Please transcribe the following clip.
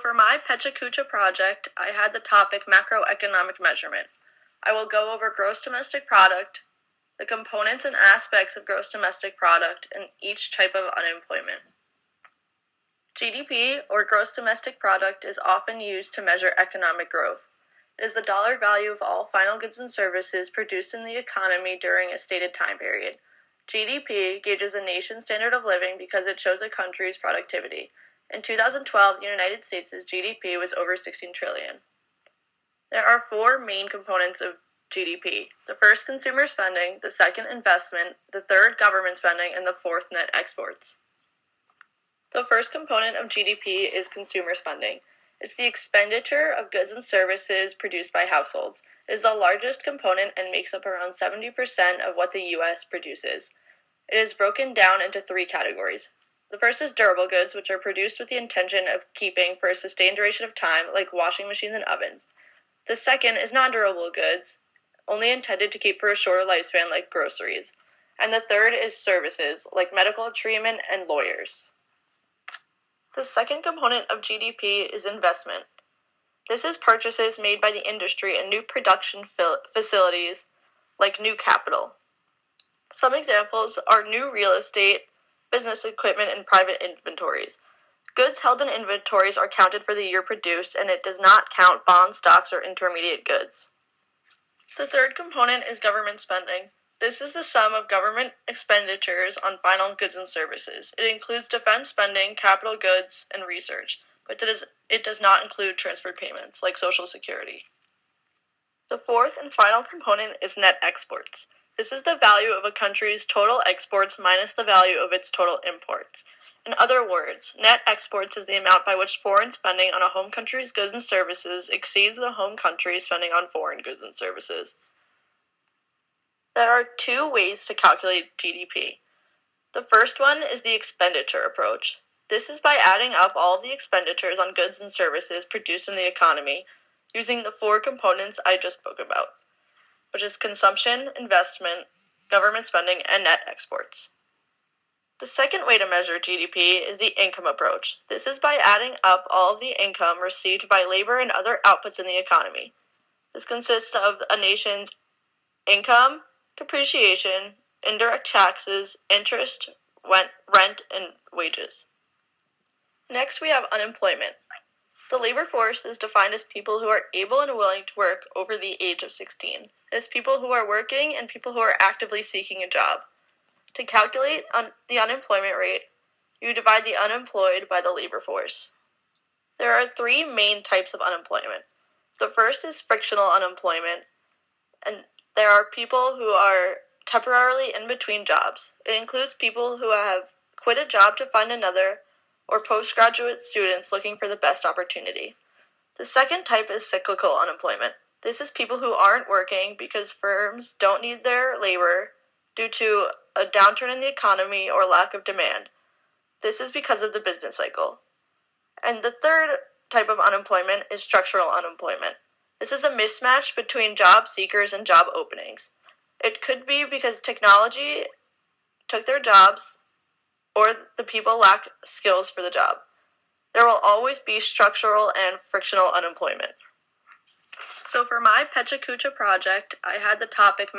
For my Pechakucha project, I had the topic Macroeconomic Measurement. I will go over gross domestic product, the components and aspects of gross domestic product, and each type of unemployment. GDP, or gross domestic product, is often used to measure economic growth. It is the dollar value of all final goods and services produced in the economy during a stated time period. GDP gauges a nation's standard of living because it shows a country's productivity. In 2012, the United States' GDP was over $16 trillion. There are four main components of GDP. The first, consumer spending; the second, investment; the third, government spending; and the fourth, net exports. The first component of GDP is consumer spending. It's the expenditure of goods and services produced by households. It is the largest component and makes up around 70% of what the U.S. produces. It is broken down into three categories. The first is durable goods, which are produced with the intention of keeping for a sustained duration of time, like washing machines and ovens. The second is non-durable goods, only intended to keep for a shorter lifespan, like groceries. And the third is services, like medical treatment and lawyers. The second component of GDP is investment. This is purchases made by the industry and new production facilities, like new capital. Some examples are new real estate, business equipment, and private inventories. Goods held in inventories are counted for the year produced, and it does not count bonds, stocks, or intermediate goods. The third component is government spending. This is the sum of government expenditures on final goods and services. It includes defense spending, capital goods, and research, but it does not include transfer payments, like Social Security. The fourth and final component is net exports. This is the value of a country's total exports minus the value of its total imports. In other words, net exports is the amount by which foreign spending on a home country's goods and services exceeds the home country's spending on foreign goods and services. There are two ways to calculate GDP. The first one is the expenditure approach. This is by adding up all of the expenditures on goods and services produced in the economy using the four components I just spoke about, which is consumption, investment, government spending, and net exports. The second way to measure GDP is the income approach. This is by adding up all of the income received by labor and other outputs in the economy. This consists of a nation's income, depreciation, indirect taxes, interest, rent, and wages. Next, we have unemployment. The labor force is defined as people who are able and willing to work over the age of 16. It is people who are working and people who are actively seeking a job. To calculate the unemployment rate, you divide the unemployed by the labor force. There are three main types of unemployment. The first is frictional unemployment, and there are people who are temporarily in between jobs. It includes people who have quit a job to find another, or postgraduate students looking for the best opportunity. The second type is cyclical unemployment. This is people who aren't working because firms don't need their labor due to a downturn in the economy or lack of demand. This is because of the business cycle. And the third type of unemployment is structural unemployment. This is a mismatch between job seekers and job openings. It could be because technology took their jobs or the people lack skills for the job. There will always be structural and frictional unemployment. So for my Pechakucha project, I had the topic